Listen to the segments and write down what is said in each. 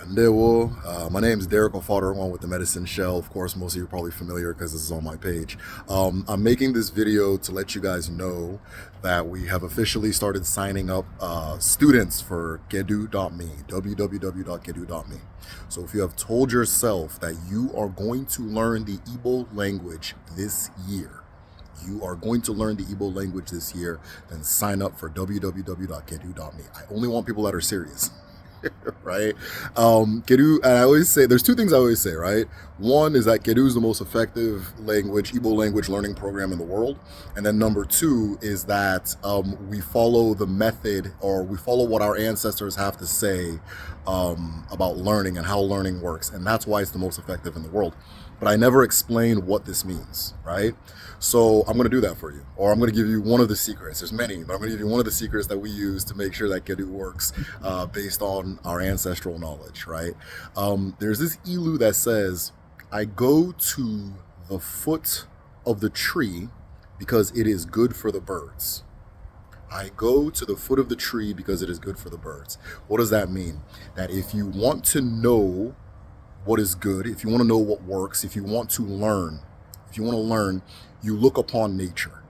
Ndewo. My name is Derek Ofadarwan with the Medicine Shell. Of course, most of you are probably familiar because this is on my page. I'm making this video to let you guys know that we have officially started signing up students for KeduMe, www.kedu.me. So if you have told yourself that you are going to learn the Igbo language this year, then sign up for www.kedu.me. I only want people that are serious. Right? Kedu, and I always say, there's two things I always say, right? One is that Kedu is the most effective Igbo language learning program in the world. And then number two is that we follow the method, or we follow what our ancestors have to say about learning and how learning works. And that's why it's the most effective in the world. But I never explain what this means, right? So I'm going to do that for you, or I'm going to give you one of the secrets. There's many, but I'm going to give you one of the secrets that we use to make sure that Kedu works based on our ancestral knowledge, right? There's this ilu that says, I go to the foot of the tree because it is good for the birds. I go to the foot of the tree because it is good for the birds. What does that mean? That if you want to know what is good, if you want to know what works, if you want to learn, you look upon nature,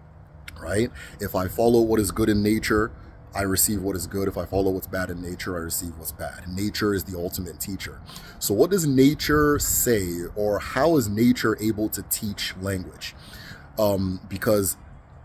right? If I follow what is good in nature, I receive what is good. If I follow what's bad in nature, I receive what's bad. Nature is the ultimate teacher. So what does nature say, or how is nature able to teach language? Because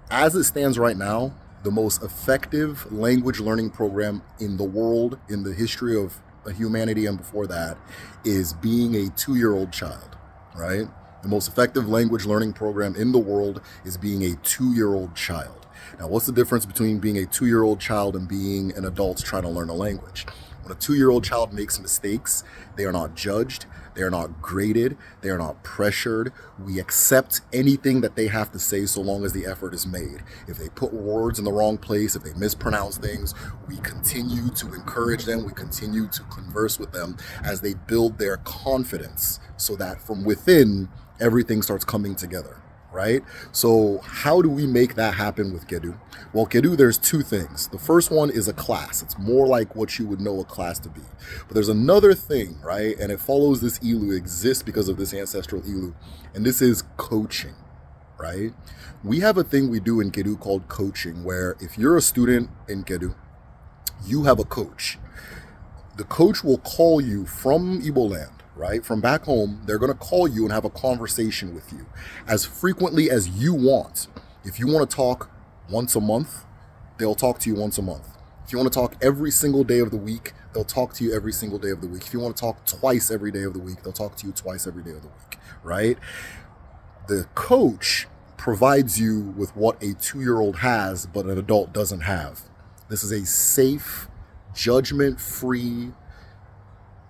as it stands right now, the most effective language learning program in the world, in the history of humanity and before that, is being a 2-year-old child, right? The most effective language learning program in the world is being a 2-year-old child. Now, what's the difference between being a 2-year-old child and being an adult trying to learn a language? When a 2-year-old child makes mistakes, they are not judged, they are not graded, they are not pressured. We accept anything that they have to say so long as the effort is made. If they put words in the wrong place, if they mispronounce things, we continue to encourage them, we continue to converse with them as they build their confidence so that from within, everything starts coming together, right? So how do we make that happen with Kedu? Well, Kedu, there's two things. The first one is a class. It's more like what you would know a class to be. But there's another thing, right? And it follows this ilu, exists because of this ancestral ilu, and this is coaching, right? We have a thing we do in Kedu called coaching, where if you're a student in Kedu, you have a coach. The coach will call you from Igbo land, right? From back home, they're going to call you and have a conversation with you as frequently as you want. If you want to talk once a month, they'll talk to you once a month. If you want to talk every single day of the week, they'll talk to you every single day of the week. If you want to talk twice every day of the week, they'll talk to you twice every day of the week, right? The coach provides you with what a 2-year-old has, but an adult doesn't have. This is a safe, judgment-free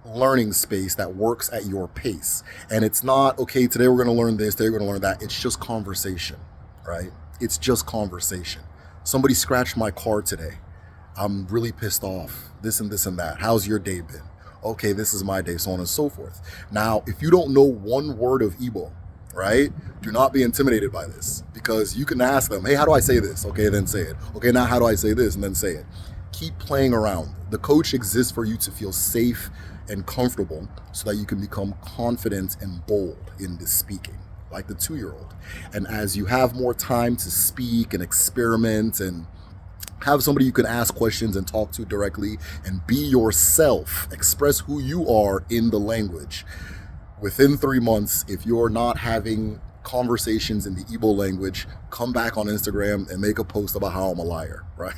learning space that works at your pace. And it's not, okay, today we're going to learn this, today we're going to learn that. It's just conversation, right? It's just conversation. Somebody scratched my car today. I'm really pissed off. This and that. How's your day been? Okay, this is my day, so on and so forth. Now, if you don't know one word of Igbo, right, do not be intimidated by this, because you can ask them, hey, how do I say this? Okay, then say it. Okay, now how do I say this? And then say it. Keep playing around. The coach exists for you to feel safe and comfortable so that you can become confident and bold in the speaking, like the 2-year-old. And as you have more time to speak and experiment and have somebody you can ask questions and talk to directly and be yourself, express who you are in the language, within 3 months, if you're not having conversations in the Igbo language, come back on Instagram and make a post about how I'm a liar, right?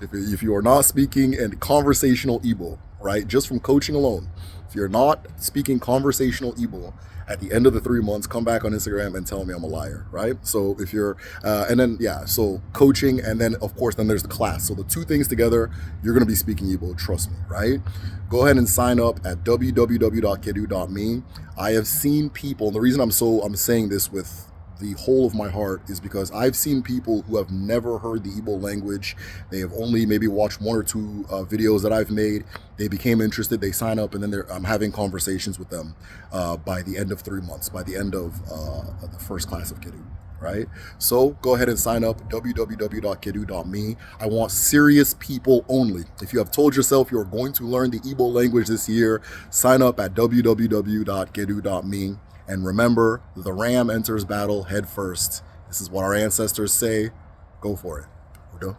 If you are not speaking in conversational Igbo, right, just from coaching alone, if you're not speaking conversational Igbo, at the end of the 3 months, come back on Instagram and tell me I'm a liar, right? So if you're, so coaching, and then of course, then there's the class. So the two things together, you're going to be speaking Igbo, trust me, right? Go ahead and sign up at www.kedu.me. I have seen people, and the reason I'm saying this with the whole of my heart is because I've seen people who have never heard the Igbo language. They have only maybe watched 1 or 2 videos that I've made. They became interested, they sign up, and then I'm having conversations with them by the end of 3 months, by the end of the first class of Kedu. right? So go ahead and sign up, www.kedu.me. I want serious people only. If you have told yourself you're going to learn the Igbo language this year, sign up at www.kedu.me. And remember, the ram enters battle head first. This is what our ancestors say. Go for it. Udo.